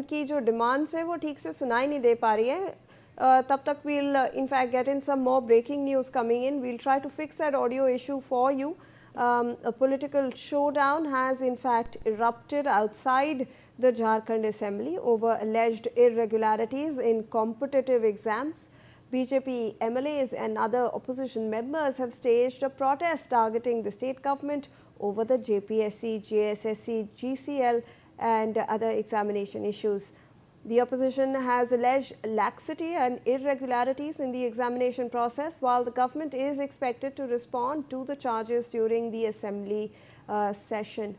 उनकी जो डिमांड्स है वो ठीक से सुनाई नहीं दे पा रही है। तब तक we'll in fact get in some more breaking news coming in. We'll try to fix that audio issue for you. A political showdown has in fact erupted outside the Jharkhand Assembly over alleged irregularities in competitive exams. BJP MLAs and other opposition members have staged a protest targeting the state government over the JPSC, JSSC, GCL and other examination issues. The opposition has alleged laxity and irregularities in the examination process, while the government is expected to respond to the charges during the assembly session.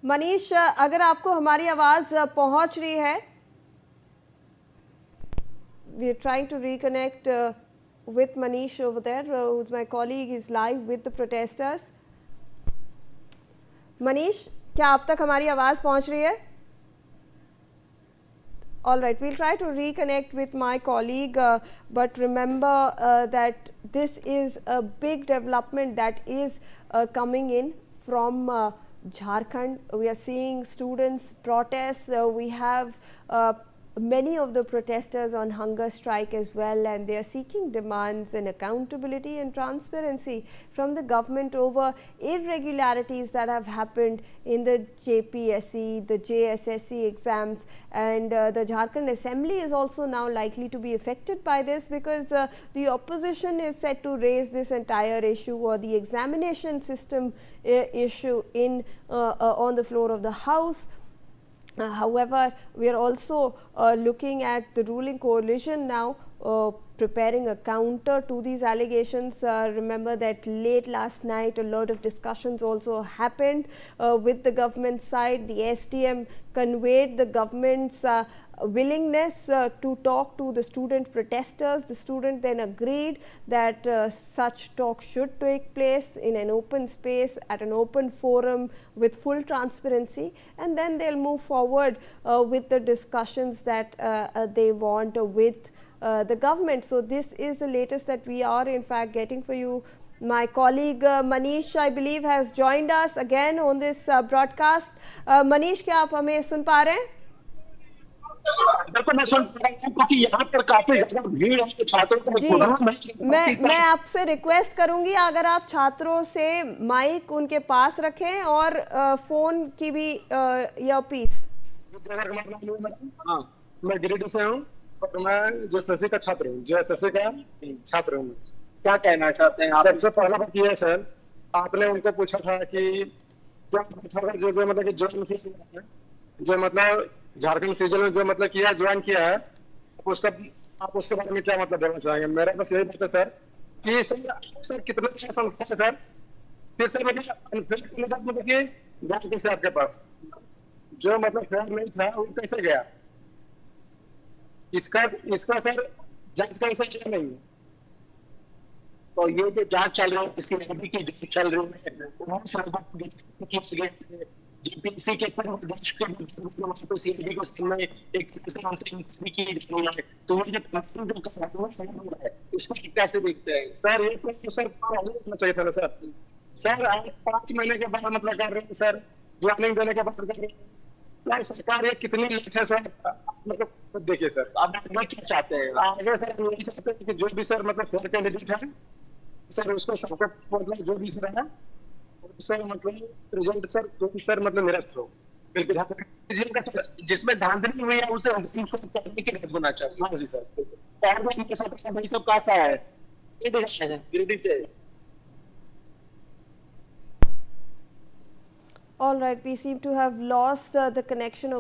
Manish, अगर आपको हमारी आवाज़ पहुंच रही है, we are trying to reconnect with Manish over there, who's my colleague, is live with the protesters. Manish, क्या आप तक हमारी आवाज़ पहुंच रही है? All right, we'll try to reconnect with my colleague, but remember that this is a big development that is coming in from Jharkhand. We are seeing students protest. We have many of the protesters on hunger strike as well, and they are seeking demands and accountability and transparency from the government over irregularities that have happened in the JPSC, the JSSC exams, and the Jharkhand Assembly is also now likely to be affected by this, because the opposition is set to raise this entire issue or the examination system issue in on the floor of the House. However, we are also looking at the ruling coalition now preparing a counter to these allegations. Remember that late last night a lot of discussions also happened with the government side. The SDM conveyed the government's willingness to talk to the student protesters. The student then agreed that such talk should take place in an open space, at an open forum with full transparency, and then they'll move forward with the discussions that they want with the government. So this is the latest that we are in fact getting for you. My colleague Manish, I believe, has joined us again on this broadcast. Manish, क्या आप हमें सुन पा रहे हैं? मैं सुन पा रहा हूं क्योंकि यहाँ पर काफी ज्यादा भीड़ है छात्रों को। जी, मैं आपसे रिक्वेस्ट करूंगी, अगर आप छात्रों से माइक उनके पास रखें और फोन की भी ईयरपीस। हाँ, मैं गिरिडीह से हूँ और मैं JSSC का छात्र हूँ। JSSC का छात्र हूँ। क्या कहना चाहते हैं आप? सबसे पहला बात यह है सर, आपने उनको पूछा था कि जो मतलब कि जो मतलब झारखंड सीजन में जो मतलब किया ज्वाइन किया है, उसका आप उसके बारे में क्या मतलब देना चाहेंगे? मेरा बस यही बात है सर कि सर कितना अच्छा संस्था है सर, फिर सर मतलब कि जांच कैसे आपके पास जो मतलब फेयर नहीं था वो कैसे गया? इसका सर जांच का विषय क्या नहीं है। तो ये जो जांच चल रही है CID की जो चल रही है, JPSC के CID को सामने एक की तो ये जो है इसको कैसे देखते हैं सर? ये तो सर होना चाहिए था सर। सर आप 5 महीने के बाद मतलब कर रहे हैं सर, ज्वाइनिंग देने के बाद कर रहे हैं सर। सरकार ये कितनी लेट है सर, मतलब देखिए सर आप क्या चाहते हैं आगे? सर यही चाहते हैं कि जो भी सर मतलब फेयर कैंडिडेट है सर उसको सबको मतलब जो भी सर है सर मतलब रिजल्ट सर जो भी सर मतलब निरस्त हो, बिल्कुल जिसमें धांधली हुई है उसे करने की होना चाहिए। हाँ जी सर, और भी इनके साथ भाई सब कैसा है? गिरिडीह से। All right, we seem to have lost the connection of